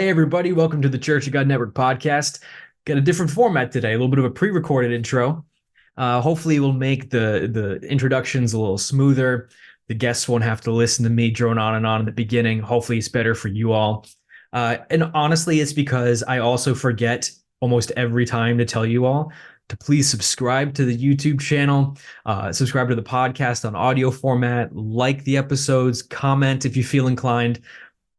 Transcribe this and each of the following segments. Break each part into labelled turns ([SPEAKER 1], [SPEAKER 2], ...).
[SPEAKER 1] Hey, everybody. Welcome to the Church of God Network podcast. Got a different format today, a little bit of a pre-recorded intro. Hopefully, it will make the introductions a little smoother. The guests won't have to listen to me drone on and on in the beginning. Hopefully, it's better for you all. And honestly, it's because I also forget almost every time to tell you all to please subscribe to the YouTube channel, subscribe to the podcast on audio format, like the episodes, comment if you feel inclined.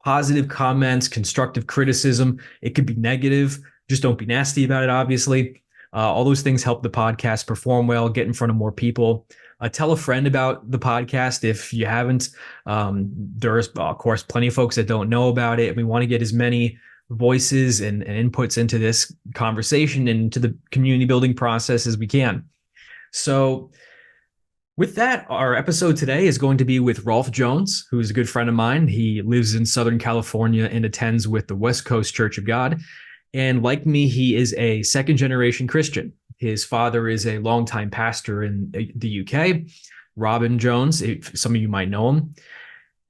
[SPEAKER 1] Positive comments, constructive criticism. It could be negative. Just don't be nasty about it, obviously. All those things help the podcast perform well, get in front of more people. Tell a friend about the podcast if you haven't. There's, of course, plenty of folks that don't know about it. We want to get as many voices and inputs into this conversation and into the community building process as we can. So, with that, our episode today is going to be with Rolfe Jones, who is a good friend of mine. He lives in Southern California and attends with the West Coast Church of God. And like me, he is a second generation Christian. His father is a longtime pastor in the UK, Robin Jones. Some of you might know him.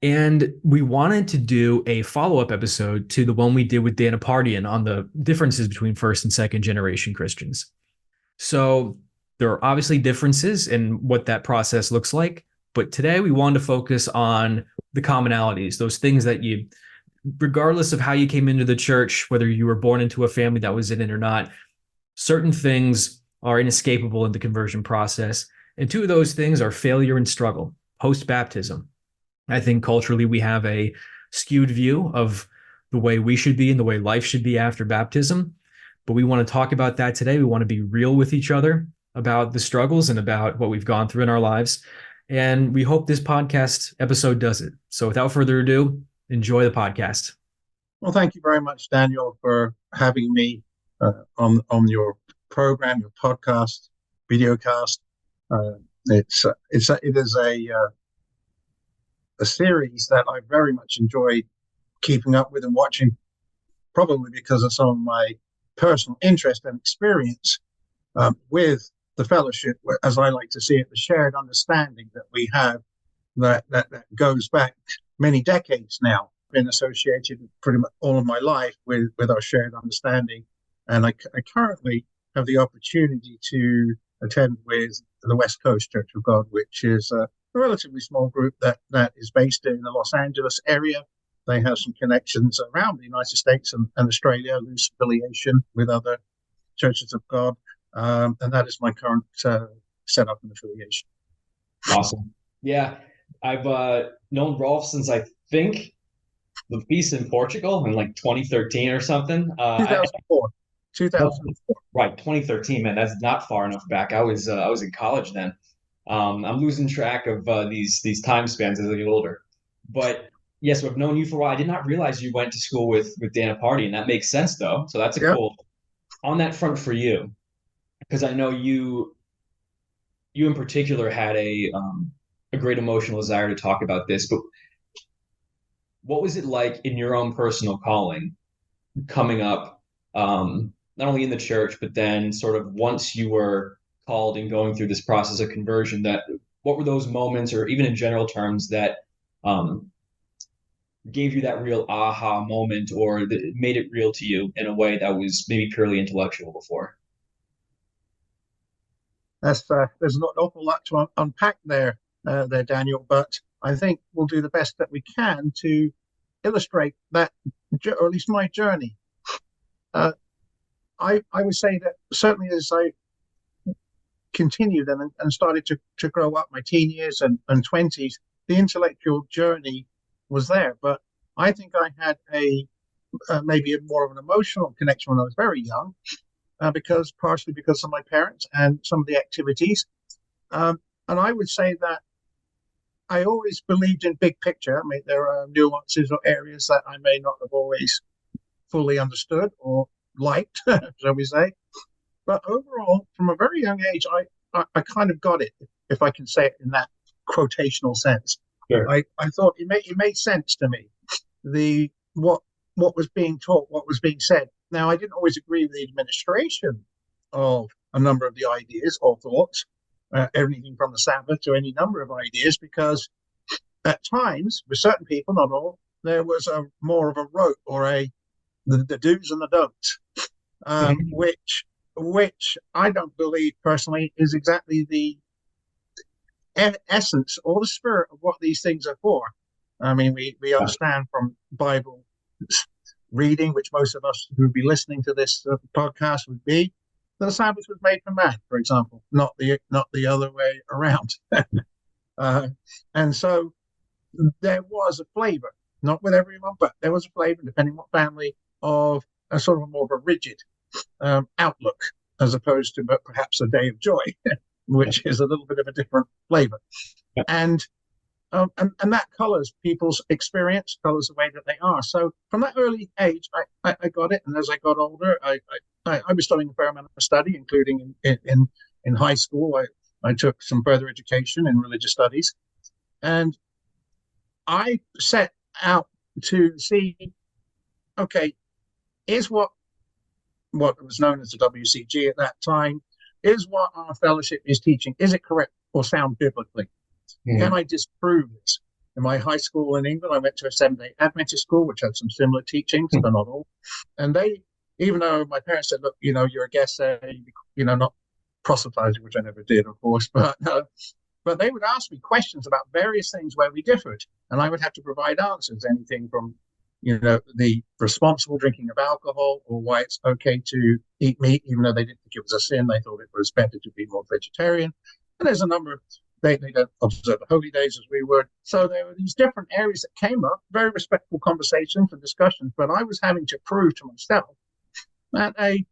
[SPEAKER 1] And we wanted to do a follow-up episode to the one we did with Dan Apartian on the differences between first and second generation Christians. So there are obviously differences in what that process looks like, but today we wanted to focus on the commonalities, those things that you, regardless of how you came into the church, whether you were born into a family that was in it or not, certain things are inescapable in the conversion process. And two of those things are failure and struggle, post-baptism. I think culturally we have a skewed view of the way we should be and the way life should be after baptism. But we want to talk about that today. We want to be real with each other about the struggles and about what we've gone through in our lives. And we hope this podcast episode does it. So without further ado, enjoy the podcast.
[SPEAKER 2] Well, thank you very much, Daniel, for having me on your program, your podcast, videocast. It is a series that I very much enjoyed keeping up with and watching, probably because of some of my personal interest and experience with the fellowship, as I like to see it, the shared understanding that we have that goes back many decades now. Been associated pretty much all of my life with our shared understanding. And I currently have the opportunity to attend with the West Coast Church of God, which is a relatively small group that is based in the Los Angeles area. They have some connections around the United States and Australia, loose affiliation with other churches of God. And that is my current setup and affiliation.
[SPEAKER 1] Awesome. Yeah, I've known Rolfe since I think the piece in Portugal in like 2013 or something.
[SPEAKER 2] 2004. 2004.
[SPEAKER 1] Right, 2013, man, that's not far enough back. I was in college then. I'm losing track of these time spans as I get older. But yes, I've known you for a while. I did not realize you went to school with Dan Apartian. That makes sense though. So that's a
[SPEAKER 2] Yep.
[SPEAKER 1] cool on that front for you, because I know you in particular had a great emotional desire to talk about this. But what was it like in your own personal calling coming up, not only in the church, but then sort of once you were called and going through this process of conversion, that what were those moments, or even in general terms, that um, gave you that real aha moment, or that made it real to you in a way that was maybe purely intellectual before?
[SPEAKER 2] There's not an awful lot to unpack there, Daniel. But I think we'll do the best that we can to illustrate that, or at least my journey. I would say that certainly as I continued and started to grow up, my teen years and 20s, the intellectual journey was there. But I think I had maybe more of an emotional connection when I was very young, partially because of my parents and some of the activities. And I would say that I always believed in big picture. I mean, there are nuances or areas that I may not have always fully understood or liked, shall we say. But overall, from a very young age, I kind of got it, if I can say it in that quotational sense.
[SPEAKER 1] Sure.
[SPEAKER 2] I thought it made sense to me. What was being taught, what was being said. Now, I didn't always agree with the administration of a number of the ideas or thoughts, everything from the Sabbath to any number of ideas, because at times, with certain people, not all, there was more of a rote or a the do's and the don'ts,
[SPEAKER 1] Mhm.
[SPEAKER 2] which I don't believe personally is exactly the essence or the spirit of what these things are for. I mean, we understand from Bible reading, which most of us who would be listening to this podcast would be, that the Sabbath was made for man, for example, not the other way around. uh, and so there was a flavor, not with everyone, but there was a flavor, depending on what family, of a sort of a more of a rigid outlook, as opposed to perhaps a day of joy, which is a little bit of a different flavor. And and that colors people's experience, colors the way that they are. So from that early age, I got it, and as I got older, I was studying a fair amount of study, including in high school. I took some further education in religious studies, and I set out to see, okay, is what was known as the WCG at that time, is what our fellowship is teaching, is it correct or sound biblically? Can
[SPEAKER 1] Mhm.
[SPEAKER 2] I disprove this? In my high school in England, I went to a Seventh-day Adventist school, which had some similar teachings, but not all. And they, even though my parents said, look, you're a guest there, not proselytizing, which I never did, of course, but they would ask me questions about various things where we differed, and I would have to provide answers, anything from, the responsible drinking of alcohol, or why it's okay to eat meat, even though they didn't think it was a sin. They thought it was better to be more vegetarian. And there's a number of they don't observe the holy days as we would. So there were these different areas that came up, very respectful conversations and discussions. But I was having to prove to myself at a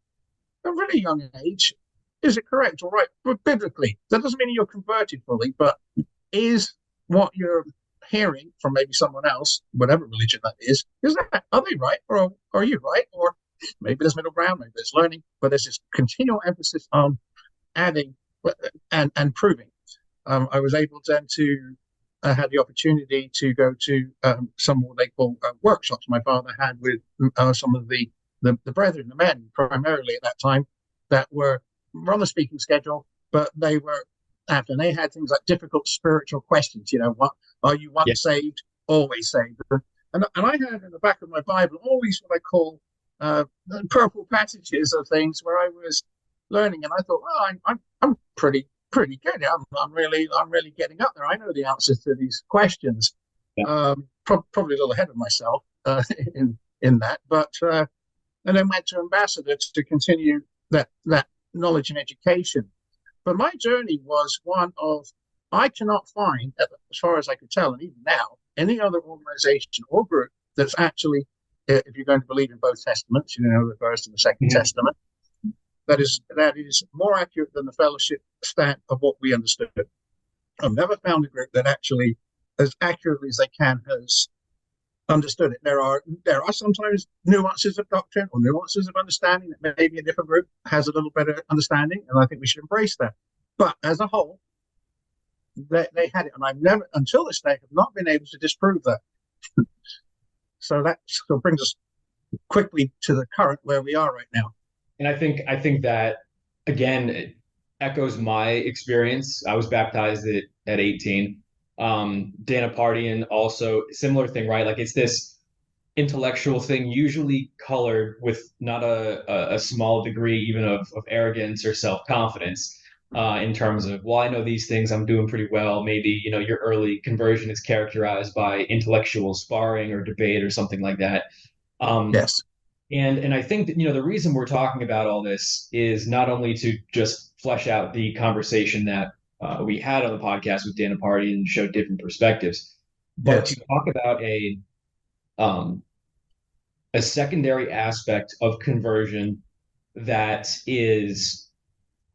[SPEAKER 2] really young age, is it correct or right? But biblically, that doesn't mean you're converted fully, but is what you're hearing from maybe someone else, whatever religion that is that, are they right, or are you right? Or maybe there's middle ground, maybe there's learning, but there's this continual emphasis on adding and proving. I was able then to had the opportunity to go to some what they call workshops my father had with some of the brethren, the men primarily at that time, that were on the speaking schedule, but they were after, and they had things like difficult spiritual questions. What are you
[SPEAKER 1] Yeah.
[SPEAKER 2] once saved, always saved? And I had in the back of my Bible always what I call purple passages of things where I was learning, and I thought, well, I'm pretty good. I'm really getting up there. I know the answers to these questions.
[SPEAKER 1] Yeah.
[SPEAKER 2] Probably a little ahead of myself in that, but and then went to ambassador to continue that knowledge and education. But my journey was one of, I cannot find, as far as I could tell, and even now, any other organization or group that's actually, if you're going to believe in both testaments, the first and the second
[SPEAKER 1] Mhm.
[SPEAKER 2] testament, that is more accurate than the fellowship stamp of what we understood. I've never found a group that actually, as accurately as they can, has understood it. There are sometimes nuances of doctrine or nuances of understanding that maybe a different group has a little better understanding, and I think we should embrace that. But as a whole, they had it, and I've never, until this day, have not been able to disprove that. So that sort of brings us quickly to the current where we are right now.
[SPEAKER 1] And I think that again it echoes my experience. I was baptized at 18. Dan Apartian also similar thing, right? Like it's this intellectual thing, usually colored with not a small degree even of arrogance or self confidence. In terms of, well, I know these things, I'm doing pretty well. Maybe your early conversion is characterized by intellectual sparring or debate or something like that. Um,
[SPEAKER 2] Yes,
[SPEAKER 1] and I think that the reason we're talking about all this is not only to just flesh out the conversation that we had on the podcast with Dana Party and show different perspectives, but to
[SPEAKER 2] yes,
[SPEAKER 1] talk about um, a secondary aspect of conversion that is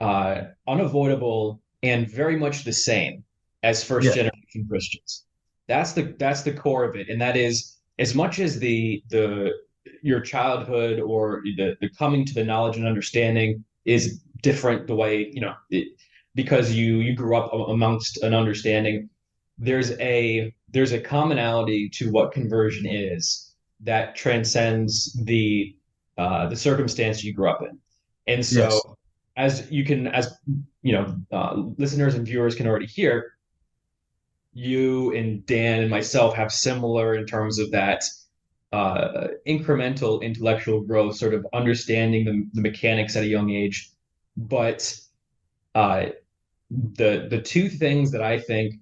[SPEAKER 1] unavoidable and very much the same as first
[SPEAKER 2] yes,
[SPEAKER 1] generation Christians. That's the core of it, and that is as much as the your childhood or the coming to the knowledge and understanding is different the way because you grew up amongst an understanding. There's a commonality to what conversion is that transcends the circumstance you grew up in, and so
[SPEAKER 2] yes,
[SPEAKER 1] as listeners and viewers can already hear, you and Dan and myself have similar in terms of that incremental intellectual growth, sort of understanding the mechanics at a young age. But uh, the two things that I think,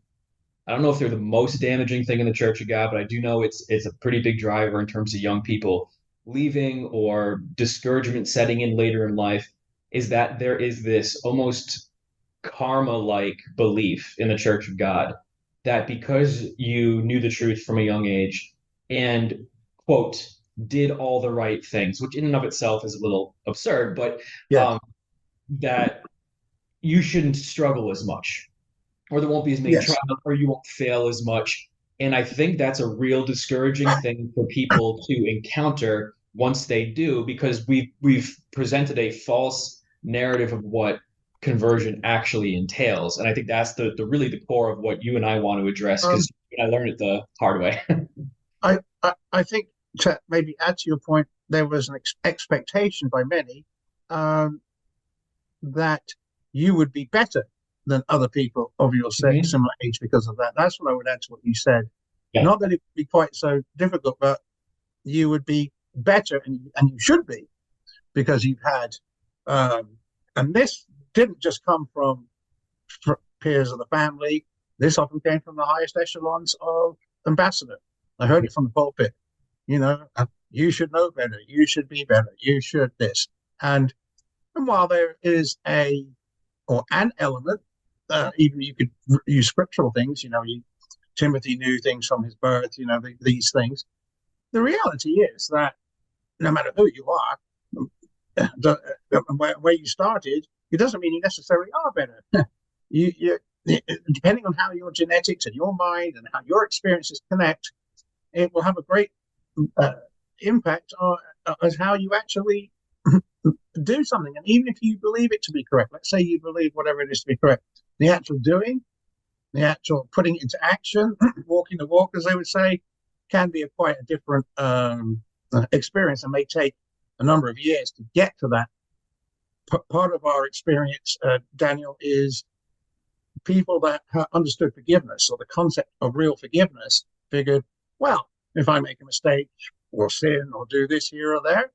[SPEAKER 1] I don't know if they're the most damaging thing in the Church of God, but I do know it's a pretty big driver in terms of young people leaving or discouragement setting in later in life, is that there is this almost karma-like belief in the Church of God that because you knew the truth from a young age and quote did all the right things, which in and of itself is a little absurd, but
[SPEAKER 2] Yes.
[SPEAKER 1] um, that you shouldn't struggle as much, or there won't be as many trials,
[SPEAKER 2] Yes.
[SPEAKER 1] or you won't fail as much. And I think that's a real discouraging thing for people to encounter once they do, because we've presented a false narrative of what conversion actually entails. And I think that's the really the core of what you and I want to address,
[SPEAKER 2] Um,
[SPEAKER 1] because I learned it the hard way.
[SPEAKER 2] I think to maybe add to your point, there was an expectation by many um, that you would be better than other people of your
[SPEAKER 1] Mhm.
[SPEAKER 2] similar age because of that. That's what I would add to what you said.
[SPEAKER 1] Yeah.
[SPEAKER 2] Not that it would be quite so difficult, but you would be better, and you should be, because you've had, um, and this didn't just come from peers of the family. This often came from the highest echelons of ambassador. I heard it from the pulpit. You know, you should know better. You should be better. You should this. And while there is an element, even you could use scriptural things. Timothy knew things from his birth. These things. The reality is that no matter who you are, where you started, it doesn't mean you necessarily are better. you depending on how your genetics and your mind and how your experiences connect, it will have a great uh, impact on how you actually do something. And even if you believe it to be correct, let's say you believe whatever it is to be correct, the actual doing, the actual putting it into action, walking the walk, as they would say, can be quite a different experience, and may take a number of years to get to that. Part of our experience, Daniel, is people that understood forgiveness, or the concept of real forgiveness, figured, well, if I make a mistake or sin or do this here or there,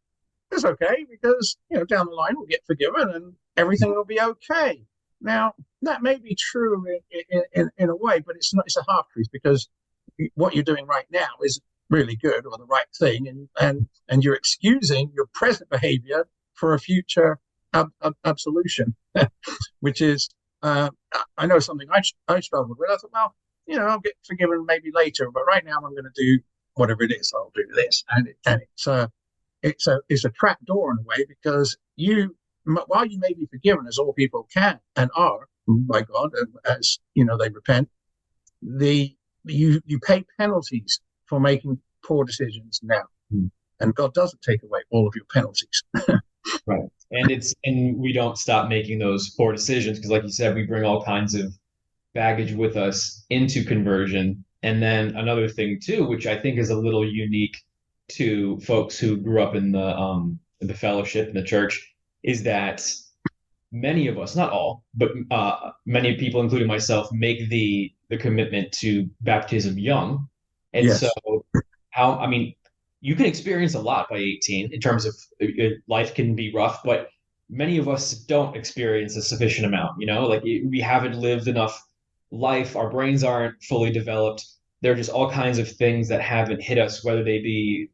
[SPEAKER 2] it's okay, because down the line we'll get forgiven and everything will be okay. Now that may be true in a way, but it's not. It's a half truth, because what you're doing right now is really good or the right thing, and you're excusing your present behavior for a future absolution, which is I know something I struggled with. I thought, well, I'll get forgiven maybe later, but right now I'm going to do whatever it is. I'll do this, and it's a trap door in a way, because while you may be forgiven, as all people can and are by God, as they repent, the you pay penalties for making poor decisions now, and God doesn't take away all of your penalties.
[SPEAKER 1] Right. And we don't stop making those poor decisions because, like you said, we bring all kinds of baggage with us into conversion. And then another thing too, which I think is a little unique to folks who grew up in the fellowship in the church, is that many of us, not all, but many people, including myself, make the commitment to baptism young. And so,
[SPEAKER 2] Yes.
[SPEAKER 1] I mean, you can experience a lot by 18 in terms of life can be rough, but many of us don't experience a sufficient amount. Like we haven't lived enough life, our brains aren't fully developed. There are just all kinds of things that haven't hit us, whether they be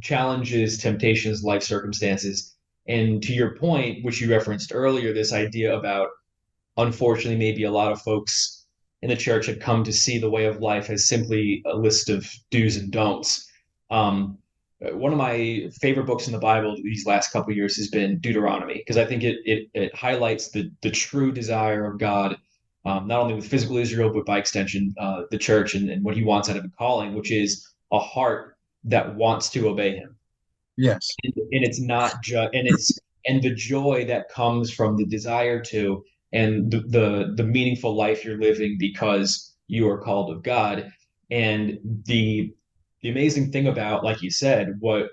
[SPEAKER 1] challenges, temptations, life circumstances. And to your point, which you referenced earlier, this idea about, unfortunately, maybe a lot of folks in the church have come to see the way of life as simply a list of do's and don'ts. One of my favorite books in the Bible these last couple of years has been Deuteronomy, because I think it highlights the true desire of God, not only with physical Israel, but by extension, the church, and what he wants out of the calling, which is a heart that wants to obey him.
[SPEAKER 2] Yes.
[SPEAKER 1] And it's not just and the joy that comes from the desire to, and the meaningful life you're living because you are called of God. And the amazing thing about, like you said, what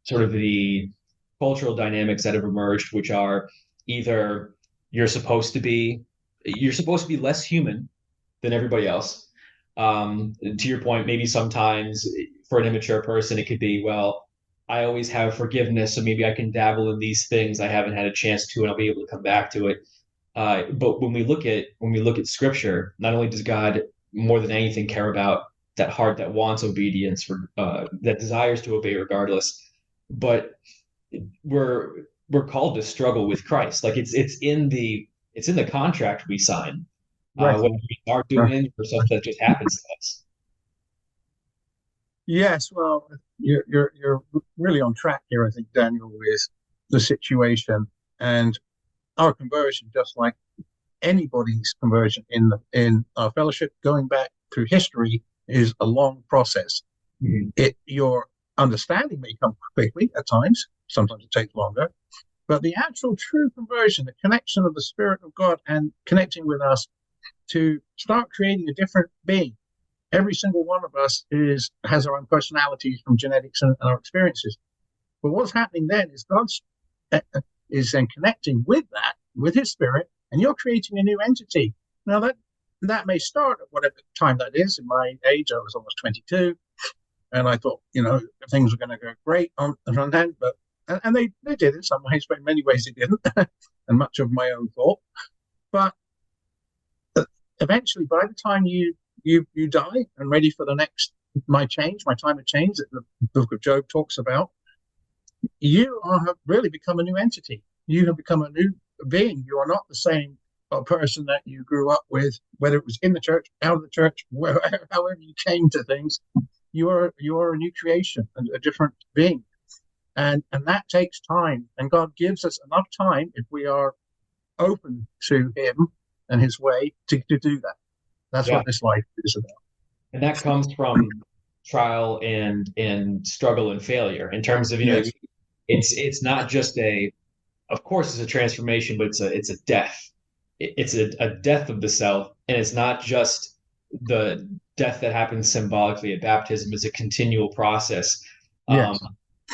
[SPEAKER 1] sort of the cultural dynamics that have emerged, which are either you're supposed to be you're supposed to be less human than everybody else. To your point, maybe sometimes for an immature person, it could be, well, I always have forgiveness, so maybe I can dabble in these things I haven't had a chance to, and I'll be able to come back to it. But when we look at Scripture, not only does God more than anything care about that heart that wants obedience, that desires to obey regardless, but we're called to struggle with Christ. Like it's in the contract we sign,
[SPEAKER 2] Right.
[SPEAKER 1] whether we are doing it or something that just happens to us.
[SPEAKER 2] Yes, well, you're really on track here, I think, Daniel, with the situation and our conversion, just like anybody's conversion in our fellowship, going back through history, is a long process.
[SPEAKER 1] Mhm.
[SPEAKER 2] Your understanding may come quickly at times. Sometimes it takes longer, but the actual true conversion, the connection of the Spirit of God and connecting with us to start creating a different being. Every single one of us has our own personalities from genetics and our experiences. But what's happening then is God's is then connecting with that, with His Spirit, and you're creating a new entity. Now that may start at whatever time that is. In my age, I was almost 22, and I thought, things were going to go great on the front end, but and they did in some ways, but in many ways they didn't, and much of my own fault. But eventually, by the time you die and ready for the next my time of change that the book of Job talks about, you have really become a new entity. You have become a new being. You are not the same person that you grew up with, whether it was in the church, out of the church, however you came to things. You are a new creation, a different being, and that takes time. And God gives us enough time if we are open to Him and His way to do that. That's
[SPEAKER 1] Yeah,
[SPEAKER 2] what this life is about.
[SPEAKER 1] and that comes from trial and struggle and failure. In terms of
[SPEAKER 2] Yes.
[SPEAKER 1] it's not just of course it's a transformation, but it's a death. It's a death of the self, and it's not just the death that happens symbolically at baptism. It's a continual process, um,
[SPEAKER 2] Yes.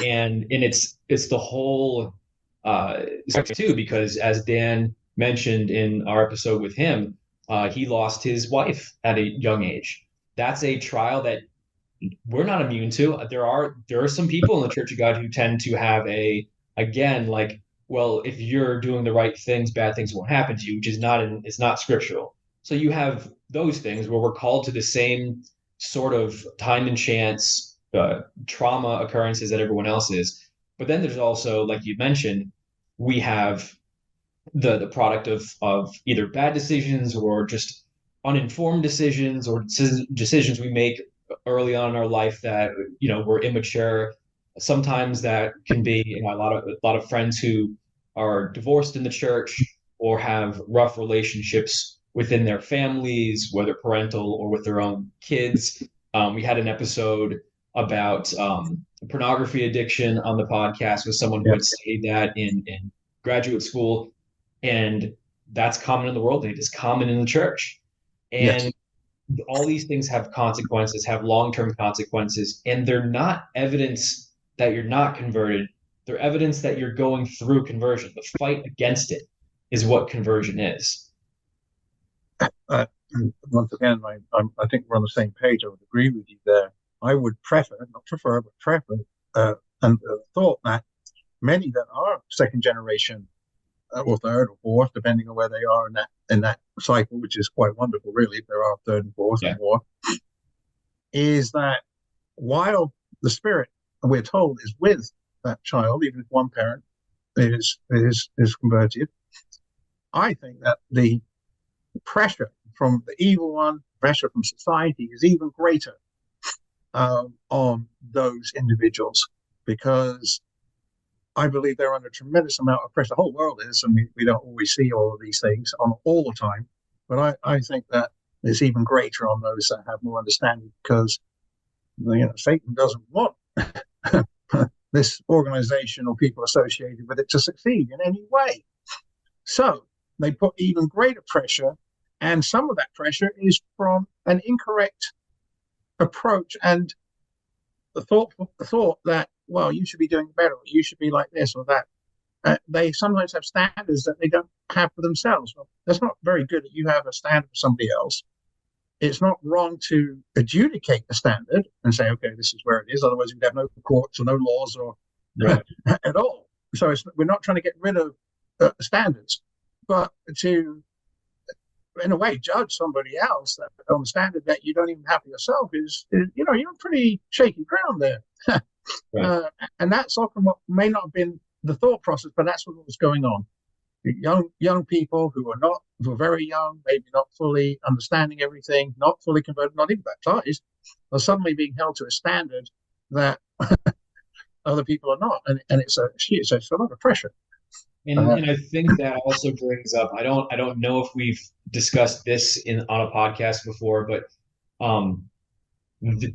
[SPEAKER 1] and it's the whole too, because as Dan mentioned in our episode with him, he lost his wife at a young age. That's a trial that we're not immune to. There are some people in the Church of God who tend to have again, like, well, if you're doing the right things, bad things won't happen to you, which is it's not scriptural. So you have those things where we're called to the same sort of time and chance trauma occurrences that everyone else is. But then there's also, like you mentioned, we have the product of either bad decisions or just uninformed decisions, or decisions we make early on in our life that we're immature. Sometimes that can be, a lot of friends who are divorced in the church or have rough relationships within their families, whether parental or with their own kids. We had an episode about pornography addiction on the podcast with someone who
[SPEAKER 2] Yeah.
[SPEAKER 1] had studied that in graduate school, and that's common in the world. It is common in the church.
[SPEAKER 2] Yes.
[SPEAKER 1] And all these things have consequences, have long-term consequences, and they're not evidence that you're not converted. They're evidence that you're going through conversion. The fight against it is what conversion is.
[SPEAKER 2] Uh, Once again, I think we're on the same page. I would agree with you there. I would not prefer, but prefer, and thought that many that are second generation or third or fourth, depending on where they are in that cycle, which is quite wonderful, really. If there are third and fourth
[SPEAKER 1] Yeah.
[SPEAKER 2] and more, is that while the Spirit, we're told, is with that child, even if one parent is converted, I think that the pressure from the evil one, pressure from society, is even greater on those individuals, because I believe they're under a tremendous amount of pressure. The whole world is, and we don't always see all of these things on all the time. But I think that it's even greater on those that have more understanding, because Satan doesn't want this organization or people associated with it to succeed in any way. So they put even greater pressure, and some of that pressure is from an incorrect approach and the thought that, well, you should be doing better, or you should be like this or that. They sometimes have standards that they don't have for themselves. Well, that's not very good that you have a standard for somebody else, it's not wrong to adjudicate the standard and say, okay, this is where it is. Otherwise, we'd have no courts or no laws or
[SPEAKER 1] Right.
[SPEAKER 2] at all. So we're not trying to get rid of standards, but to, in a way, judge somebody else that, on the standard that you don't even have for yourself is you're on pretty shaky ground there.
[SPEAKER 1] Right.
[SPEAKER 2] And that's often what may not have been the thought process, but that's what was going on. Young people who are very young, maybe not fully understanding everything, not fully converted, not even baptized, are suddenly being held to a standard that other people are not, and it's a lot of pressure.
[SPEAKER 1] And I think that also brings up, I don't know if we've discussed this on a podcast before, but um the,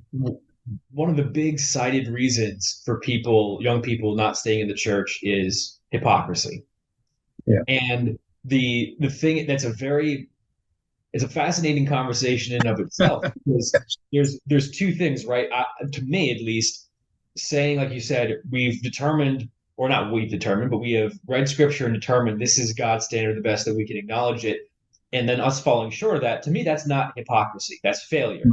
[SPEAKER 1] one of the big cited reasons for young people not staying in the church is hypocrisy.
[SPEAKER 2] Yeah.
[SPEAKER 1] And the thing that's it's a fascinating conversation in and of itself because there's two things, right? To me, at least, saying, like you said, we've determined, or not we've determined, but we have read scripture and determined this is God's standard, the best that we can acknowledge it, and then us falling short of that. To me, that's not hypocrisy. That's failure,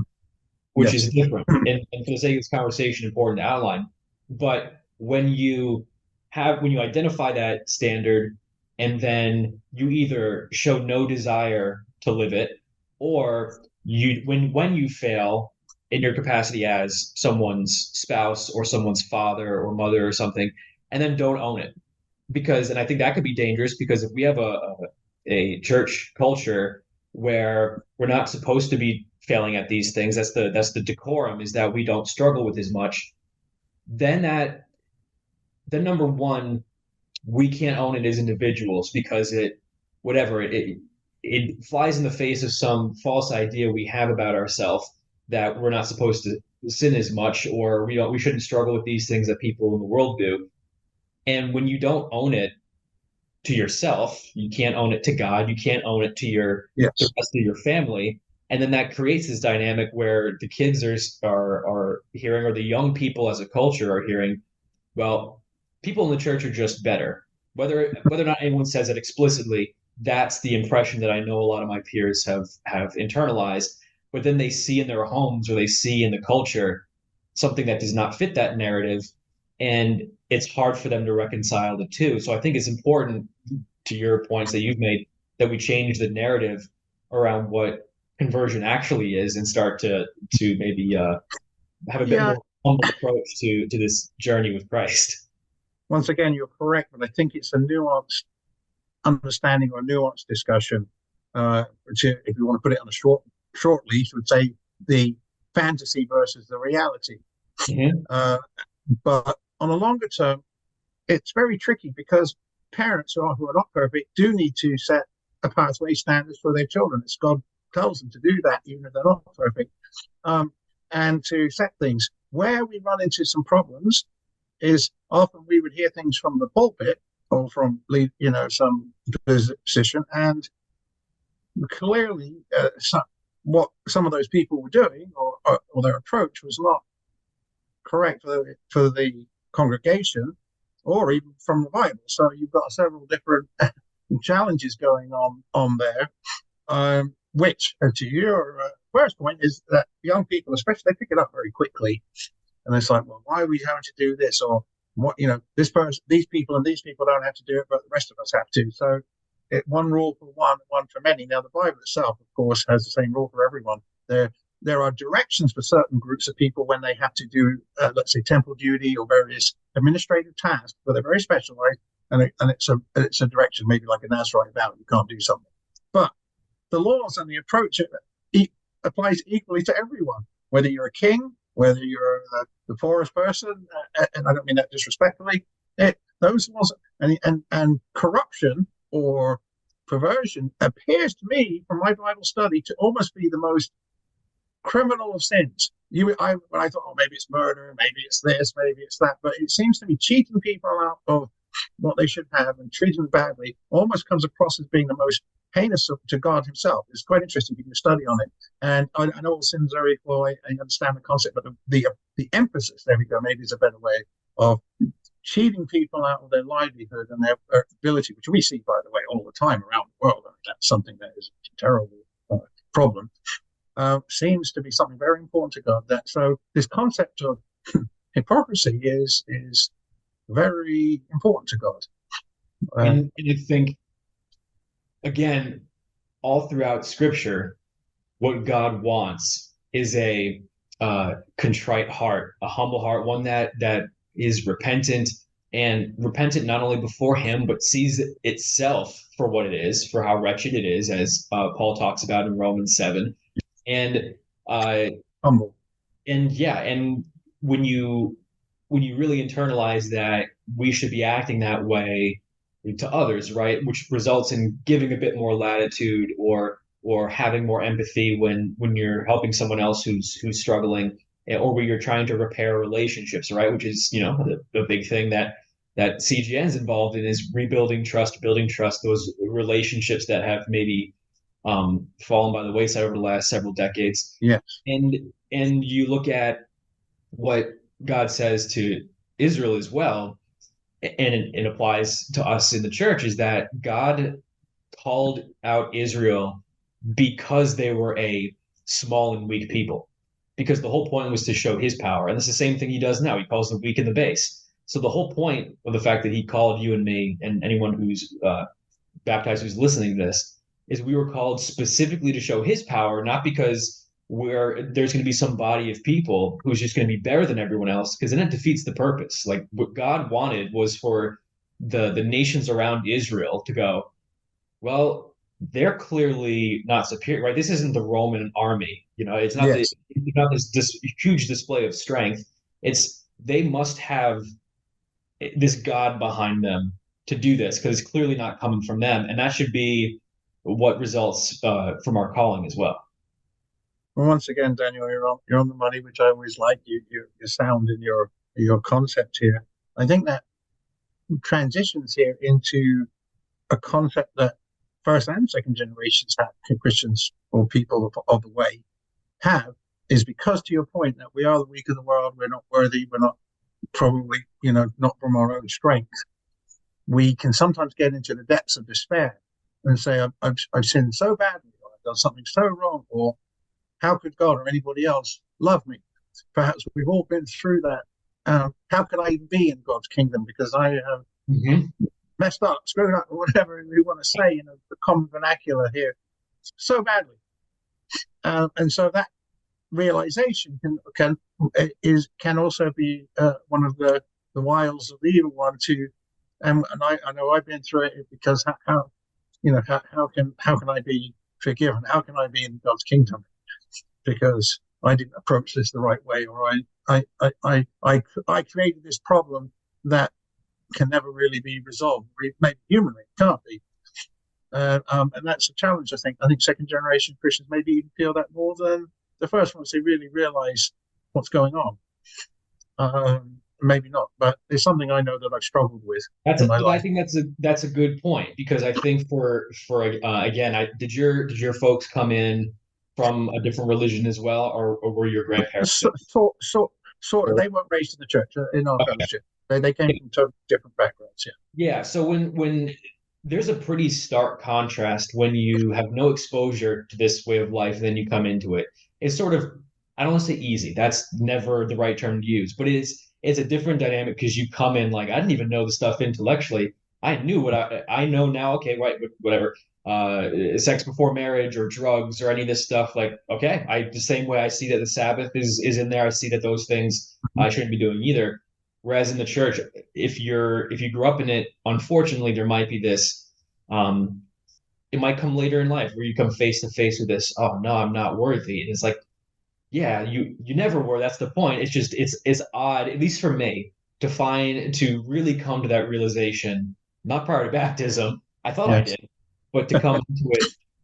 [SPEAKER 1] which
[SPEAKER 2] Yes.
[SPEAKER 1] is different. And for the sake of this conversation, important to outline. But when you identify that standard and then you either show no desire to live it, or when you fail in your capacity as someone's spouse or someone's father or mother or something, and then don't own it. And I think that could be dangerous, because if we have a church culture where we're not supposed to be failing at these things, that's the decorum, is that we don't struggle with as much, then number one, we can't own it as individuals, because it flies in the face of some false idea we have about ourselves, that we're not supposed to sin as much, or we shouldn't struggle with these things that people in the world do. And when you don't own it to yourself, you can't own it to God, you can't own it to the
[SPEAKER 2] Yes.
[SPEAKER 1] rest of your family. And then that creates this dynamic where the kids are hearing, or the young people as a culture are hearing, well, people in the church are just better. Whether or not anyone says it explicitly, that's the impression that I know a lot of my peers have internalized. But then they see in their homes, or they see in the culture, something that does not fit that narrative, and it's hard for them to reconcile the two. So I think it's important, to your points that you've made, that we change the narrative around what conversion actually is, and start to maybe have a bit
[SPEAKER 2] Yeah.
[SPEAKER 1] more humble approach to this journey with Christ.
[SPEAKER 2] Once again, you're correct, but I think it's a nuanced understanding or a nuanced discussion. Which, if you want to put it on a short leash, would say the fantasy versus the reality.
[SPEAKER 1] Mm-hmm.
[SPEAKER 2] But on a longer term, it's very tricky, because parents who are not perfect do need to set a pathway standards for their children. It's God tells them to do that, even if they're not perfect, and to set things. Where we run into some problems is often we would hear things from the pulpit or from some position, and clearly what some of those people were doing, or their approach, was not correct for the congregation, or even from the Bible. So you've got several different challenges going on there, which, to your first point, is that young people, especially, they pick it up very quickly, and it's like, well, why are we having to do this, or what? This person, these people, and these people don't have to do it, but the rest of us have to. So, one rule for one for many. Now, the Bible itself, of course, has the same rule for everyone. There are directions for certain groups of people when they have to do, let's say, temple duty or various administrative tasks, where they're very specialized, and it's a direction, maybe like a Nazarite vow, you can't do something. But the laws and the approach applies equally to everyone, whether you're a king, whether you're the poorest person, and I don't mean that disrespectfully. Those laws and corruption or perversion appears to me, from my Bible study, to almost be the most criminal of sins. When I thought, oh, maybe it's murder, maybe it's this, maybe it's that, but it seems to me cheating people out of what they should have and treating them badly almost comes across as being the most heinous to God himself. It's quite interesting. You can study on it. And I know all sins are equal. I understand the concept, but the emphasis, there we go, maybe is a better way of cheating people out of their livelihood and their ability, which we see, by the way, all the time around the world. I mean, that's something that is a terrible problem. seems to be something very important to God. That so this concept of hypocrisy is very important to God.
[SPEAKER 1] And I think, again, all throughout Scripture, what God wants is a contrite heart, a humble heart, one that is repentant and repentant not only before Him but sees itself for what it is, for how wretched it is, as Paul talks about in Romans 7. And uh,
[SPEAKER 2] Humble.
[SPEAKER 1] and yeah, and when you when you really internalize that we should be acting that way to others, right? Which results in giving a bit more latitude or having more empathy when you're helping someone else who's struggling, or where you're trying to repair relationships, right? Which is, the big thing that CGN is involved in, is rebuilding trust, building trust, those relationships that have maybe fallen by the wayside over the last several decades.
[SPEAKER 2] Yes.
[SPEAKER 1] And you look at what God says to Israel as well, and it applies to us in the church, is that God called out Israel because they were a small and weak people. Because the whole point was to show his power. And it's the same thing he does now. He calls the weak in the base. So the whole point of the fact that he called you and me and anyone who's baptized who's listening to this is we were called specifically to show his power, not because there's going to be some body of people who's just going to be better than everyone else, because then it defeats the purpose. Like, what God wanted was for the nations around Israel to go, well, they're clearly not superior, right? This isn't the Roman army.
[SPEAKER 2] Yes.
[SPEAKER 1] It's not this huge display of strength. It's they must have this God behind them to do this, because it's clearly not coming from them, and that should be what results from our calling as well.
[SPEAKER 2] Well, once again, Daniel, you're on the money, which I always like. You sound in your concept here. I think that transitions here into a concept that first and second generations have, Christians or people of the way have, is because, to your point, that we are the weak of the world, we're not worthy, we're not probably, not from our own strength. We can sometimes get into the depths of despair and say, I've sinned so badly, or I've done something so wrong, or how could God or anybody else love me? Perhaps we've all been through that. How can I even be in God's kingdom because I have messed up, screwed up, or whatever we want to say in the common vernacular here so badly? And so that realization can also be one of the wiles of the evil one to, and I know I've been through it, because how can I be forgiven? How can I be in God's kingdom? Because I didn't approach this the right way, or I created this problem that can never really be resolved. Maybe humanly, it can't be. And that's a challenge, I think. I think second generation Christians maybe even feel that more than the first ones. They really realize what's going on. Maybe not, but it's something I know that I've struggled with in my
[SPEAKER 1] I
[SPEAKER 2] life.
[SPEAKER 1] think that's a good point, because I think for again, did your folks come in from a different religion as well, or were your grandparents?
[SPEAKER 2] Sort of. They weren't raised in the church in our fellowship. They came from totally different backgrounds. Yeah.
[SPEAKER 1] Yeah, so when there's a pretty stark contrast when you have no exposure to this way of life, and then you come into it. It's sort of, I don't want to say easy. That's never the right term to use, but it's a different dynamic, because you come in like, I didn't even know the stuff intellectually. I knew what I know now. Okay, right, whatever. Sex before marriage or drugs or any of this stuff. Like, okay, the same way I see that the Sabbath is in there. I see that those things I shouldn't be doing either. Whereas in the church, if you grew up in it, unfortunately, there might be this. It might come later in life where you come face to face with this. Oh no, I'm not worthy, and it's like, yeah, you never were. That's the point. It's just it's odd, at least for me, to really come to that realization. Not prior to baptism, I thought I
[SPEAKER 2] Yes.
[SPEAKER 1] did, but to come to it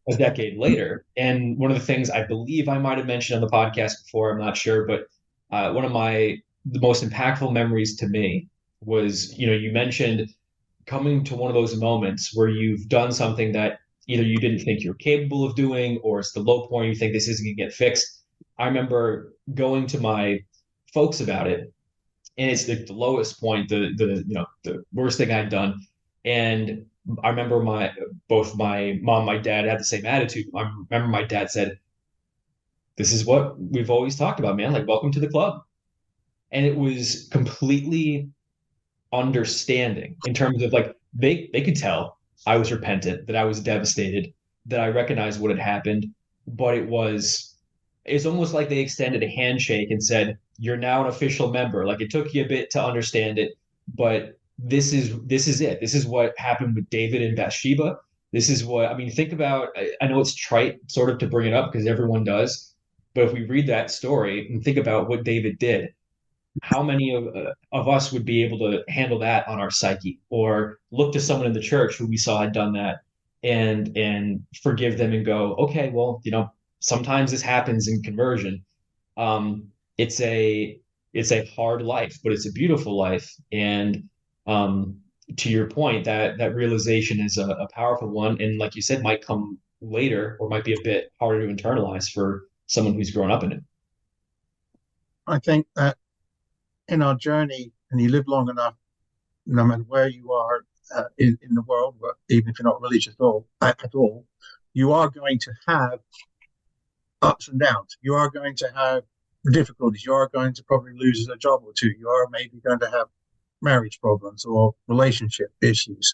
[SPEAKER 1] a decade later. And one of the things I believe I might have mentioned on the podcast before, I'm not sure, but one of the most impactful memories to me was, you mentioned coming to one of those moments where you've done something that either you didn't think you were capable of doing, or it's the low point, you think this isn't going to get fixed. I remember going to my folks about it, and it's the lowest point, the worst thing I'd done. And I remember both my mom and my dad had the same attitude. I remember my dad said, this is what we've always talked about, man. Like, welcome to the club. And it was completely understanding in terms of like they could tell I was repentant, that I was devastated, that I recognized what had happened, but it's almost like they extended a handshake and said, "You're now an official member." Like it took you a bit to understand it, but this is it. This is what happened with David and Bathsheba. This is what I mean. Think about. I know it's trite, sort of, to bring it up because everyone does, but if we read that story and think about what David did, how many of us would be able to handle that on our psyche or look to someone in the church who we saw had done that and forgive them and go, okay, well, sometimes this happens in conversion. um, it's a hard life, but it's a beautiful life. And um, to your point, that realization is a powerful one, and like you said, might come later or might be a bit harder to internalize for someone who's grown up in it.
[SPEAKER 2] I think that in our journey, and you live long enough, no matter where you are in the world, but even if you're not religious at all, you are going to have ups and downs. You are going to have difficulties. You are going to probably lose a job or two. You are maybe going to have marriage problems or relationship issues.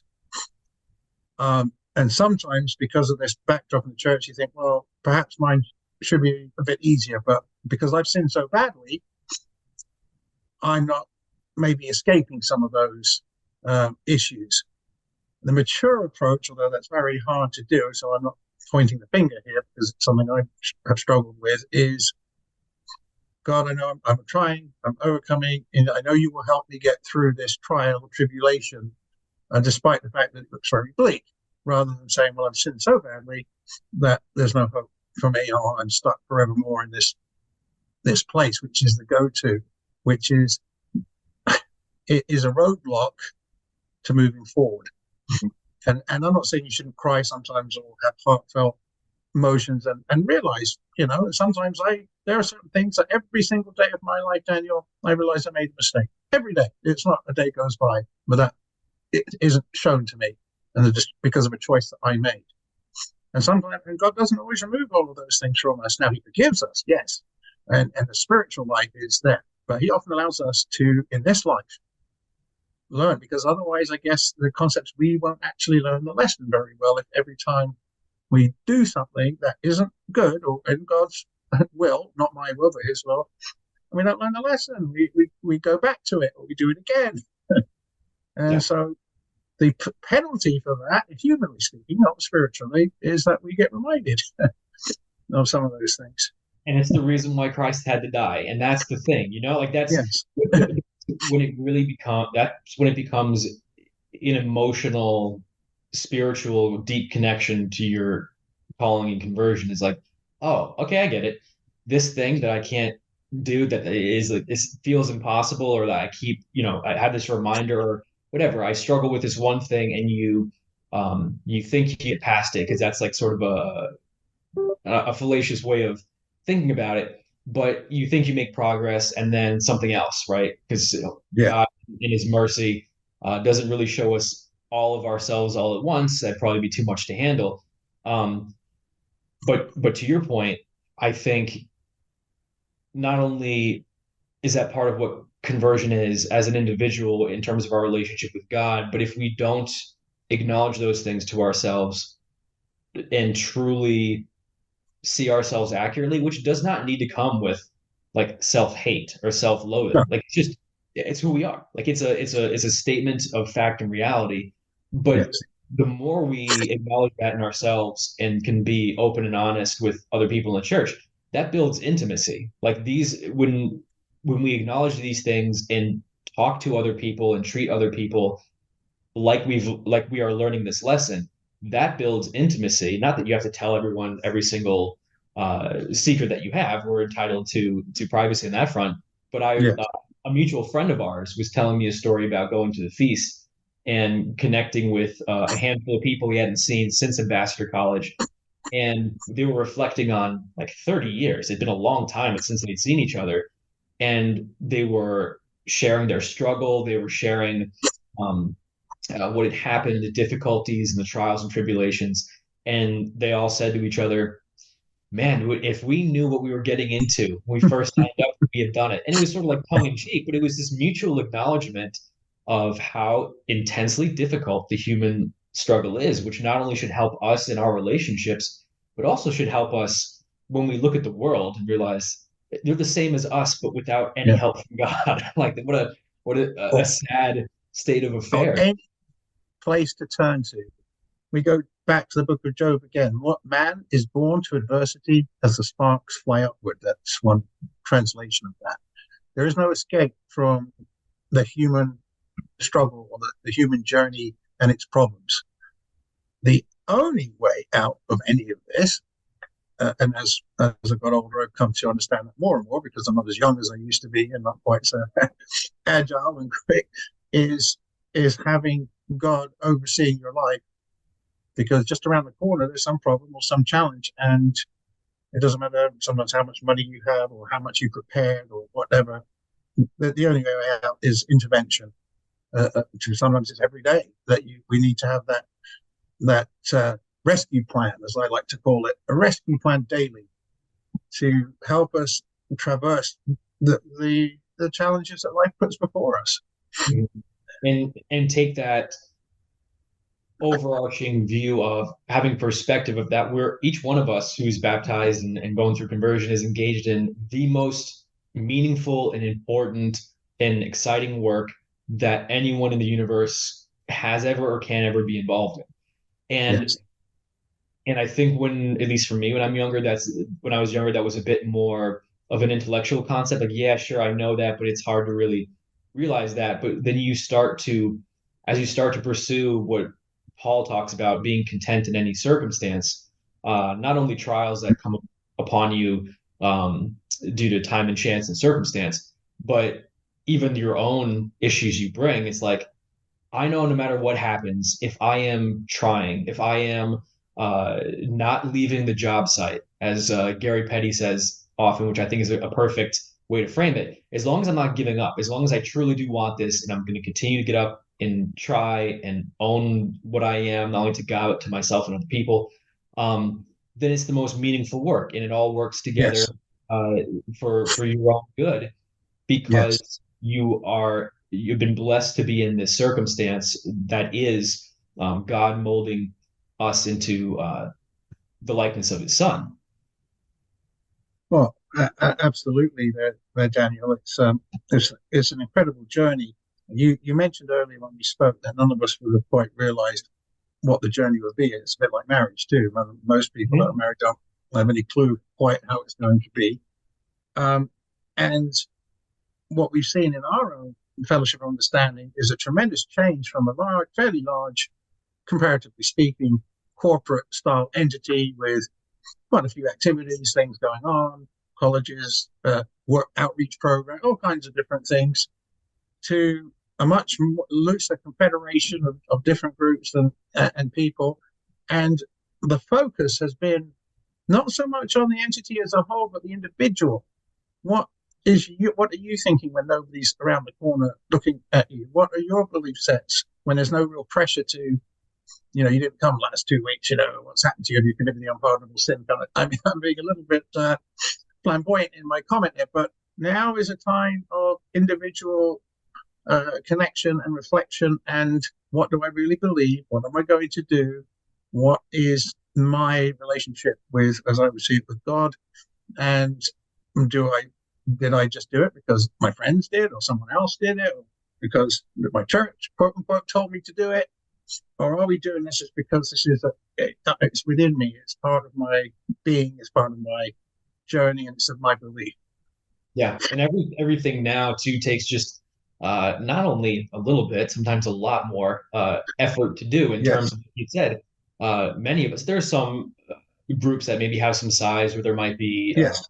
[SPEAKER 2] And sometimes, because of this backdrop in the church, you think, well, perhaps mine should be a bit easier. But because I've sinned so badly, I'm not maybe escaping some of those issues. The mature approach, although that's very hard to do, so I'm not pointing the finger here because it's something I have struggled with, is God, I know I'm trying, I'm overcoming, and I know you will help me get through this trial or tribulation, despite the fact that it looks very bleak, rather than saying, well, I've sinned so badly that there's no hope for me, or I'm stuck forevermore in this place, which is the go-to, which is it is a roadblock to moving forward. And I'm not saying you shouldn't cry sometimes or have heartfelt emotions and realize, sometimes there are certain things that every single day of my life, Daniel, I realize I made a mistake. Every day. It's not a day goes by without it isn't shown to me. And just because of a choice that I made. And sometimes, and God doesn't always remove all of those things from us. Now he forgives us, yes. And the spiritual life is there. But he often allows us to, in this life, learn, because otherwise, I guess the concepts, we won't actually learn the lesson very well if every time we do something that isn't good or in God's will, not my will, but his will, and we don't learn the lesson. We go back to it or we do it again. And
[SPEAKER 1] Yeah.
[SPEAKER 2] so the penalty for that, humanly speaking, not spiritually, is that we get reminded of some of those things.
[SPEAKER 1] And it's the reason why Christ had to die. And that's the thing, like that's
[SPEAKER 2] Yes.
[SPEAKER 1] when it becomes an emotional, spiritual, deep connection to your calling and conversion. Is like, oh, okay, I get it. This thing that I can't do, that is like this feels impossible, or that I keep, I have this reminder or whatever. I struggle with this one thing, and you think you get past it because that's like sort of a fallacious way of thinking about it, but you think you make progress and then something else, right? Because
[SPEAKER 2] Yeah.
[SPEAKER 1] God, in his mercy, doesn't really show us all of ourselves all at once. That'd probably be too much to handle. Um, but to your point, I think not only is that part of what conversion is as an individual in terms of our relationship with God, but if we don't acknowledge those things to ourselves and truly see ourselves accurately, which does not need to come with like self-hate or
[SPEAKER 2] No.
[SPEAKER 1] self-loathing. Like it's who we are. Like it's a statement of fact and reality. But
[SPEAKER 2] Yes.
[SPEAKER 1] the more we acknowledge that in ourselves and can be open and honest with other people in the church, that builds intimacy. Like these when we acknowledge these things and talk to other people and treat other people like we are learning this lesson, that builds intimacy. Not that you have to tell everyone every single secret that you have. We're entitled to privacy on that front. But
[SPEAKER 2] Yes.
[SPEAKER 1] a mutual friend of ours was telling me a story about going to the feast and connecting with a handful of people he hadn't seen since Ambassador College, and they were reflecting on like 30 years. It'd been a long time since they'd seen each other, and they were sharing their struggle. They were sharing um, what had happened, the difficulties and the trials and tribulations. And they all said to each other, man, if we knew what we were getting into when we first signed up, we had done it. And it was sort of like tongue in cheek, but it was this mutual acknowledgement of how intensely difficult the human struggle is, which not only should help us in our relationships, but also should help us when we look at the world and realize they're the same as us, but without any
[SPEAKER 2] Yeah.
[SPEAKER 1] help from God. Like what a
[SPEAKER 2] Or,
[SPEAKER 1] sad state of
[SPEAKER 2] or
[SPEAKER 1] affairs.
[SPEAKER 2] any place to turn to. We go back to the book of Job again. What man is born to adversity as the sparks fly upward? That's one translation of that. There is no escape from the human struggle or the human journey and its problems. The only way out of any of this, and as I got older, I've come to understand that more and more because I'm not as young as I used to be and not quite so agile and quick, is is having God overseeing your life, because just around the corner there's some problem or some challenge, and it doesn't matter sometimes how much money you have or how much you prepared or whatever. The only way out is intervention. Sometimes it's every day that we need to have that rescue plan, as I like to call it, a rescue plan daily to help us traverse the challenges that life puts before us.
[SPEAKER 1] And take that overarching view of having perspective of that we're each one of us who's baptized and going through conversion is engaged in the most meaningful and important and exciting work that anyone in the universe has ever or can ever be involved in. and
[SPEAKER 2] Yes,
[SPEAKER 1] and I think when, at least for me, when I was younger, that was a bit more of an intellectual concept. Like, yeah, sure, I know that, but it's hard to really realize that. But then as you start to pursue what Paul talks about, being content in any circumstance, not only trials that come upon you due to time and chance and circumstance, but even your own issues you bring. It's like, I know no matter what happens, if I am trying, if I am not leaving the job site, as Gary Petty says often, which I think is a perfect way to frame it, as long as I'm not giving up, as long as I truly do want this and I'm going to continue to get up and try and own what I am, not only to God, but to myself and other people, then it's the most meaningful work. And it all works together
[SPEAKER 2] yes,
[SPEAKER 1] uh, for your own good
[SPEAKER 2] yes.
[SPEAKER 1] because you've been blessed to be in this circumstance that is God molding us into the likeness of His Son.
[SPEAKER 2] Well, absolutely, there, Daniel. It's an incredible journey. You mentioned earlier when we spoke that none of us would have quite realised what the journey would be. It's a bit like marriage too. Most people that are
[SPEAKER 1] Mhm.
[SPEAKER 2] married don't have any clue quite how it's going to be. Um, and what we've seen in our own fellowship of understanding is a tremendous change from a fairly large, comparatively speaking, corporate style entity with quite a few activities, things going on, colleges, work outreach program, all kinds of different things, to a much looser confederation of different groups and people. And the focus has been not so much on the entity as a whole, but the individual. What what are you thinking when nobody's around the corner looking at you? What are your belief sets when there's no real pressure to, you didn't come last 2 weeks, what's happened to you? Have you committed the unpardonable sin? I mean, I'm being a little bit flamboyant in my comment here, but now is a time of individual connection and reflection. And what do I really believe? What am I going to do? What is my relationship with, as I would see it, with God? And do I did I just do it because my friends did, or someone else did it, or because my church, quote unquote, told me to do it? Or are we doing this just because it's within me? It's part of my being. It's part of my journey, and it's of my belief.
[SPEAKER 1] Yeah, and everything now too takes just not only a little bit, sometimes a lot more effort to do in terms
[SPEAKER 2] Yes,
[SPEAKER 1] of what you said. Many of us, there are some groups that maybe have some size where there might be
[SPEAKER 2] yes,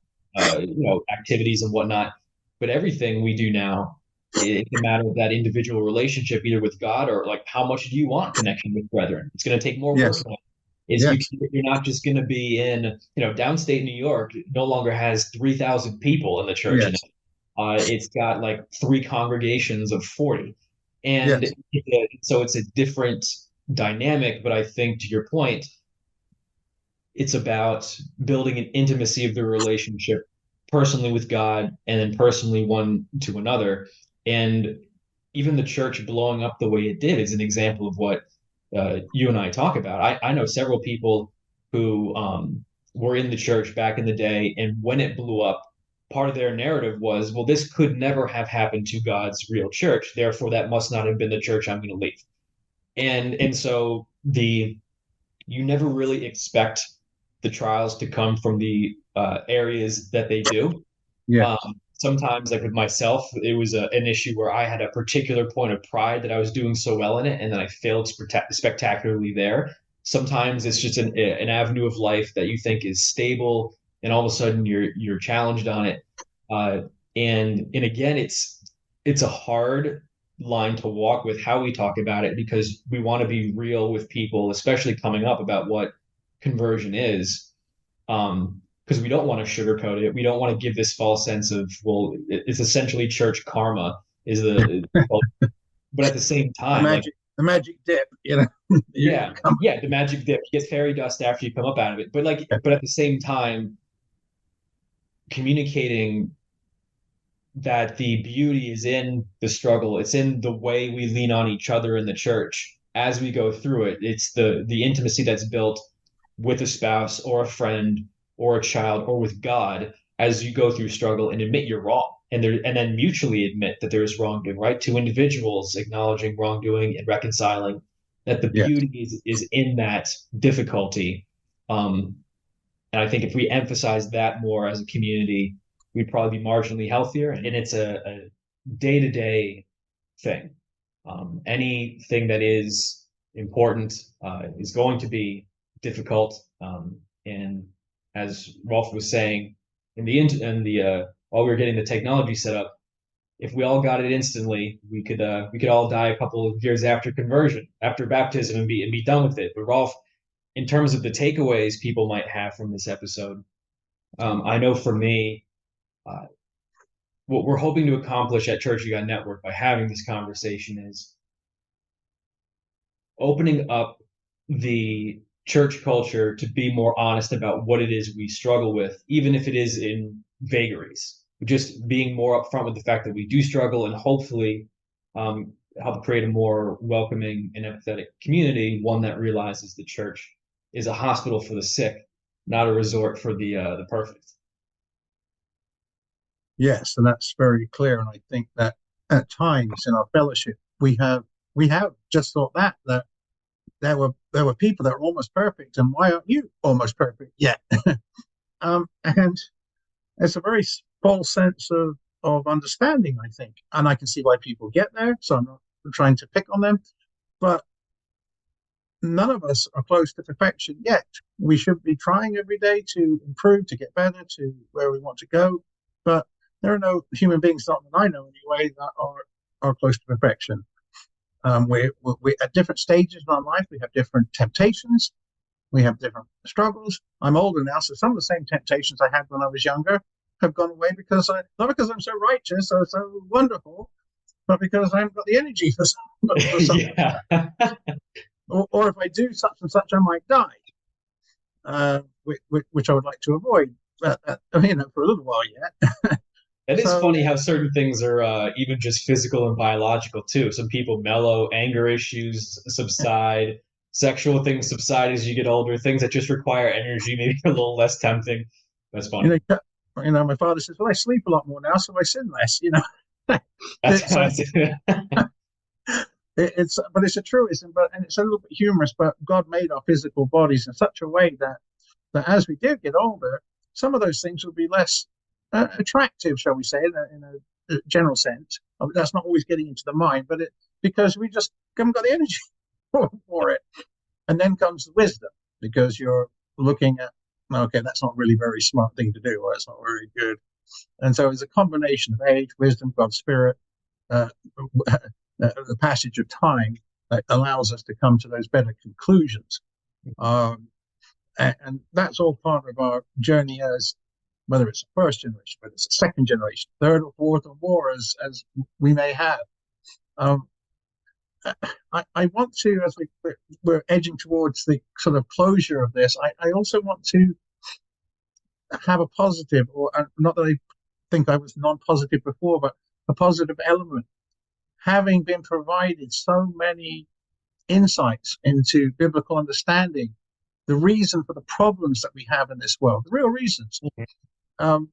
[SPEAKER 1] activities and whatnot, but everything we do now, it's a matter of that individual relationship, either with God or like how much do you want connection with brethren. It's going to take more work
[SPEAKER 2] yes,
[SPEAKER 1] than that. Is
[SPEAKER 2] yes,
[SPEAKER 1] you're not just going to be in downstate New York no longer has 3,000 people in the church in it.
[SPEAKER 2] yes,
[SPEAKER 1] It's got like three congregations of 40, and
[SPEAKER 2] yes,
[SPEAKER 1] so it's a different dynamic. But I think to your point, it's about building an intimacy of the relationship personally with God and then personally one to another. And even the church blowing up the way it did is an example of what you and I talk about. I know several people who were in the church back in the day, and when it blew up, part of their narrative was, well, this could never have happened to God's real church. Therefore, that must not have been the church I'm going to leave. And so the you never really expect the trials to come from the areas that they do.
[SPEAKER 2] Yeah,
[SPEAKER 1] Sometimes, like with myself, it was an issue where I had a particular point of pride that I was doing so well in it, and then I failed spectacularly there. Sometimes it's just an avenue of life that you think is stable, and all of a sudden you're challenged on it. Uh, and again, it's a hard line to walk with how we talk about it because we want to be real with people, especially coming up about what conversion is. Because we don't want to sugarcoat it. We don't want to give this false sense of, well, it's essentially church karma is the, well, but at the same
[SPEAKER 2] the
[SPEAKER 1] time, like,
[SPEAKER 2] magic dip, you know. You
[SPEAKER 1] yeah,
[SPEAKER 2] come.
[SPEAKER 1] yeah, the magic dip, you get fairy dust after you come up out of it. But like, but at the same time, communicating that the beauty is in the struggle. It's in the way we lean on each other in the church as we go through it. It's the intimacy that's built with a spouse or a friend or a child or with God as you go through struggle and admit you're wrong. And then mutually admit that there is wrongdoing, right? Two individuals acknowledging wrongdoing and reconciling that the
[SPEAKER 2] Yes.
[SPEAKER 1] beauty is in that difficulty. Um, and I think if we emphasize that more as a community, we'd probably be marginally healthier. And it's a day-to-day thing. Anything that is important is going to be difficult. And as Rolfe was saying, while we were getting the technology set up, if we all got it instantly, we could all die a couple of years after conversion, after baptism, and be done with it. But Rolfe, in terms of the takeaways people might have from this episode, I know for me, uh, what we're hoping to accomplish at Church of God Network by having this conversation is opening up the church culture to be more honest about what it is we struggle with, even if it is in vagaries. Just being more upfront with the fact that we do struggle and hopefully help create a more welcoming and empathetic community, one that realizes the church is a hospital for the sick, not a resort for the perfect.
[SPEAKER 2] Yes, and that's very clear. And I think that at times in our fellowship we have just thought that there were people that were almost perfect, and why aren't you almost perfect yet? And it's a very false sense of understanding, I think, and I can see why people get there. So I'm not trying to pick on them, but none of us are close to perfection yet. We should be trying every day to improve, to get better to where we want to go. But there are no human beings, not that I know anyway, that are close to perfection. We're at different stages in our life. We have different temptations. We have different struggles. I'm older now, so some of the same temptations I had when I was younger have gone away not because I'm so righteous or so wonderful, but because I haven't got the energy for something.
[SPEAKER 1] Yeah.
[SPEAKER 2] Or if I do such and such, I might die, which I would like to avoid. For a little while yet.
[SPEAKER 1] It is
[SPEAKER 2] So
[SPEAKER 1] funny how certain things are even just physical and biological too. Some people mellow, anger issues subside, sexual things subside as you get older. Things that just require energy maybe are a little less tempting. That's
[SPEAKER 2] you
[SPEAKER 1] funny.
[SPEAKER 2] know, my father says, "Well, I sleep a lot more now, so I sin less."
[SPEAKER 1] That's
[SPEAKER 2] It's
[SPEAKER 1] how I see it.
[SPEAKER 2] but it's a truism, and it's a little bit humorous. But God made our physical bodies in such a way that as we do get older, some of those things will be less attractive, shall we say, in a general sense. That's not always getting into the mind, but because we just haven't got the energy for it. And then comes the wisdom, because you're looking at, okay, that's not really a very smart thing to do, or it's not very good. And so it's a combination of age, wisdom, God's spirit, uh, the passage of time that allows us to come to those better conclusions. Um, and that's all part of our journey, as whether it's a first generation, whether it's a second generation, third or fourth or more, as we may have. Um, I want to, as we're edging towards the sort of closure of this, I also want to have a positive, or not that I think I was non-positive before, but a positive element. Having been provided so many insights into biblical understanding, the reason for the problems that we have in this world, the real reasons, um,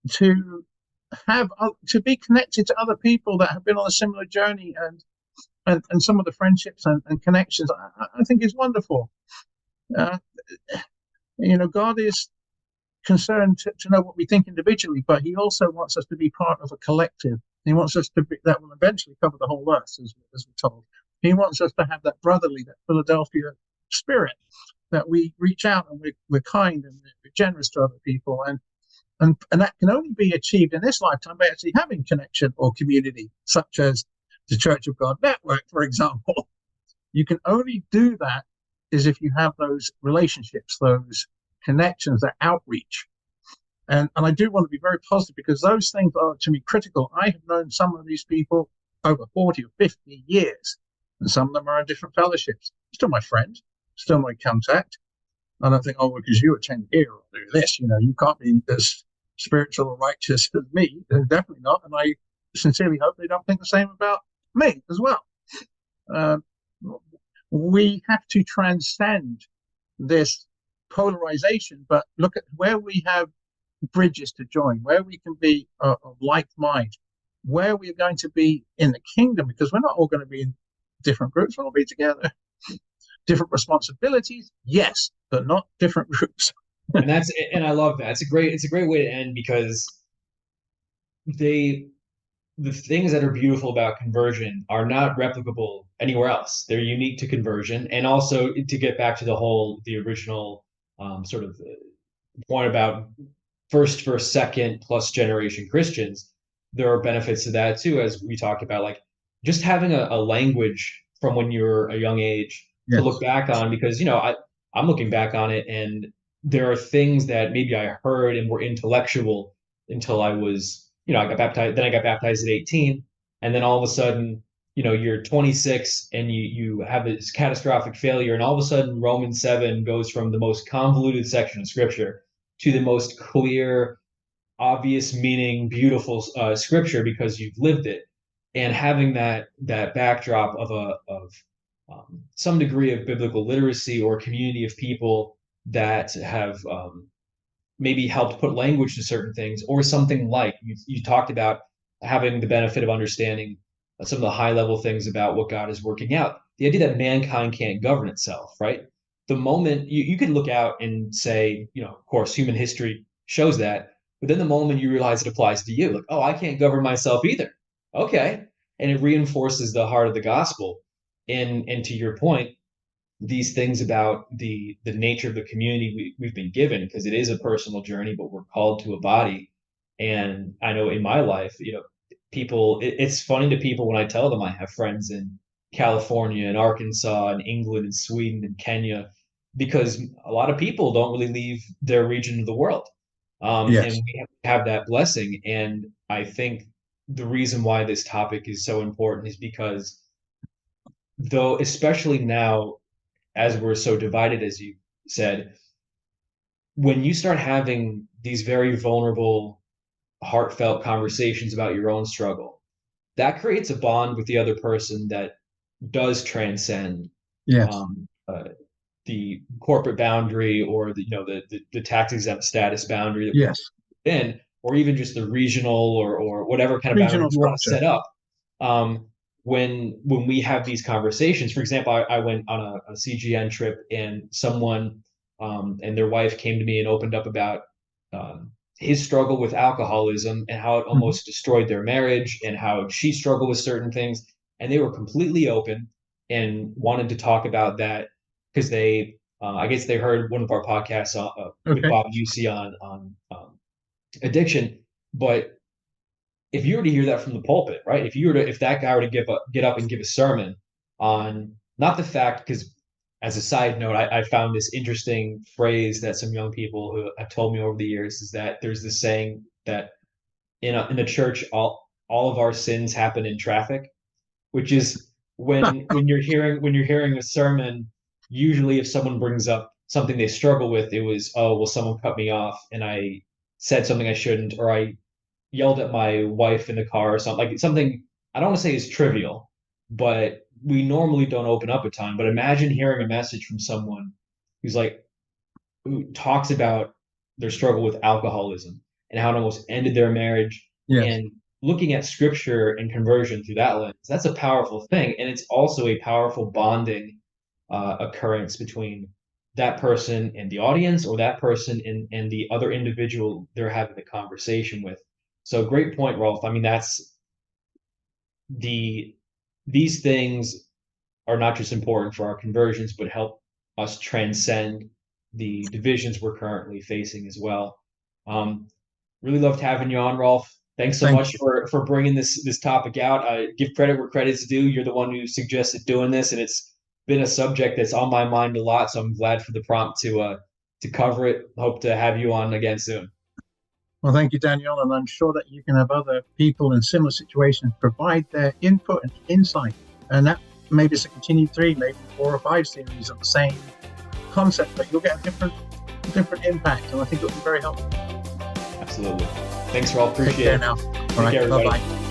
[SPEAKER 2] to to be connected to other people that have been on a similar journey, and some of the friendships and connections, I think is wonderful. Uh, God is concerned to know what we think individually, but he also wants us to be part of a collective. He wants us to be, that will eventually cover the whole earth, as we're told. He wants us to have that brotherly, that Philadelphia spirit, that we reach out and we're kind and we're generous to other people. And that can only be achieved in this lifetime by actually having connection or community, such as the Church of God Network, for example. You can only do that is if you have those relationships, those connections, that outreach. And I do want to be very positive, because those things are to me critical. I have known some of these people over 40 or 50 years, and some of them are in different fellowships. Still my friend, still my contact. I don't think, oh, because you attend here or do this, you can't be as spiritual or righteous as me. Definitely not. And I sincerely hope they don't think the same about me as well. Uh, we have to transcend this polarization, but look at where we have bridges to join, where we can be of like mind, where we're going to be in the kingdom, because we're not all going to be in different groups, we'll all be together. Different responsibilities, yes, but not different groups.
[SPEAKER 1] And I love that. It's a great way to end, because they the things that are beautiful about conversion are not replicable anywhere else. They're unique to conversion. And also, to get back to the original sort of point about first, second plus generation Christians, there are benefits to that too, as we talked about, like just having a language from when you're a young age to look
[SPEAKER 2] Yes.
[SPEAKER 1] back on, because I'm looking back on it, and there are things that maybe I heard and were intellectual until I was, I got baptized. Then I got baptized at 18, and then all of a sudden, you're 26 and you have this catastrophic failure, and all of a sudden Romans 7 goes from the most convoluted section of scripture to the most clear, obvious meaning, beautiful scripture, because you've lived it. And having that backdrop of some degree of biblical literacy, or a community of people that have maybe helped put language to certain things, or something like you talked about, having the benefit of understanding some of the high level things about what God is working out. The idea that mankind can't govern itself, right? The moment you could look out and say, of course, human history shows that, but then the moment you realize it applies to you, like, oh, I can't govern myself either. Okay. And it reinforces the heart of the gospel. And to your point, these things about the nature of the community we've been given, because it is a personal journey, but we're called to a body. And I know in my life, people, it's funny to people when I tell them I have friends in California and Arkansas and England and Sweden and Kenya, because a lot of people don't really leave their region of the world. And
[SPEAKER 2] Yes.
[SPEAKER 1] we have that blessing. And I think the reason why this topic is so important is because, though, especially now, as we're so divided, as you said, when you start having these very vulnerable, heartfelt conversations about your own struggle, that creates a bond with the other person that does transcend
[SPEAKER 2] Yes.
[SPEAKER 1] uh, the corporate boundary, or the tax exempt status boundary that we've
[SPEAKER 2] Yes.
[SPEAKER 1] been, or even just the regional, or whatever kind of boundary
[SPEAKER 2] Regional
[SPEAKER 1] you want to
[SPEAKER 2] structure.
[SPEAKER 1] set up. Um, when we have these conversations, for example, I went on a CGN trip, and someone and their wife came to me and opened up about his struggle with alcoholism, and how it
[SPEAKER 2] Mhm.
[SPEAKER 1] almost destroyed their marriage, and how she struggled with certain things. And they were completely open and wanted to talk about that, because I guess they heard one of our podcasts with
[SPEAKER 2] Okay.
[SPEAKER 1] Bob Usey on addiction. But if you were to hear that from the pulpit, right? If that guy were to get up and give a sermon on, not the fact, because, as a side note, I found this interesting phrase that some young people who have told me over the years, is that there's this saying that in a church, all of our sins happen in traffic, which is when you're hearing a sermon, usually if someone brings up something they struggle with, it was, oh, well, someone cut me off and I said something I shouldn't, or I yelled at my wife in the car or something, like something I don't want to say is trivial, but we normally don't open up a ton. But imagine hearing a message from someone who's like, who talks about their struggle with alcoholism and how it almost ended their marriage,
[SPEAKER 2] Yes.
[SPEAKER 1] and looking at scripture and conversion through that lens. That's a powerful thing. And it's also a powerful bonding occurrence between that person and the audience, or that person and the other individual they're having the conversation with. So great point, Rolf. I mean, that's these things are not just important for our conversions, but help us transcend the divisions we're currently facing as well. Um, really loved having you on, Rolf. Thanks so
[SPEAKER 2] Thank
[SPEAKER 1] much
[SPEAKER 2] you.
[SPEAKER 1] for bringing this topic out. Give credit where credit's due. You're the one who suggested doing this, and it's been a subject that's on my mind a lot. So I'm glad for the prompt to cover it. Hope to have you on again soon.
[SPEAKER 2] Well, thank you, Daniel, and I'm sure that you can have other people in similar situations provide their input and insight, and that maybe it's a continued 3, maybe 4 or 5 series of the same concept, but you'll get a different impact, and I think it'll be very helpful.
[SPEAKER 1] Absolutely. Thanks, Rolf.
[SPEAKER 2] Take
[SPEAKER 1] Appreciate
[SPEAKER 2] care
[SPEAKER 1] it.
[SPEAKER 2] now. All
[SPEAKER 1] Take
[SPEAKER 2] right,
[SPEAKER 1] care,
[SPEAKER 2] bye
[SPEAKER 1] everybody.
[SPEAKER 2] bye.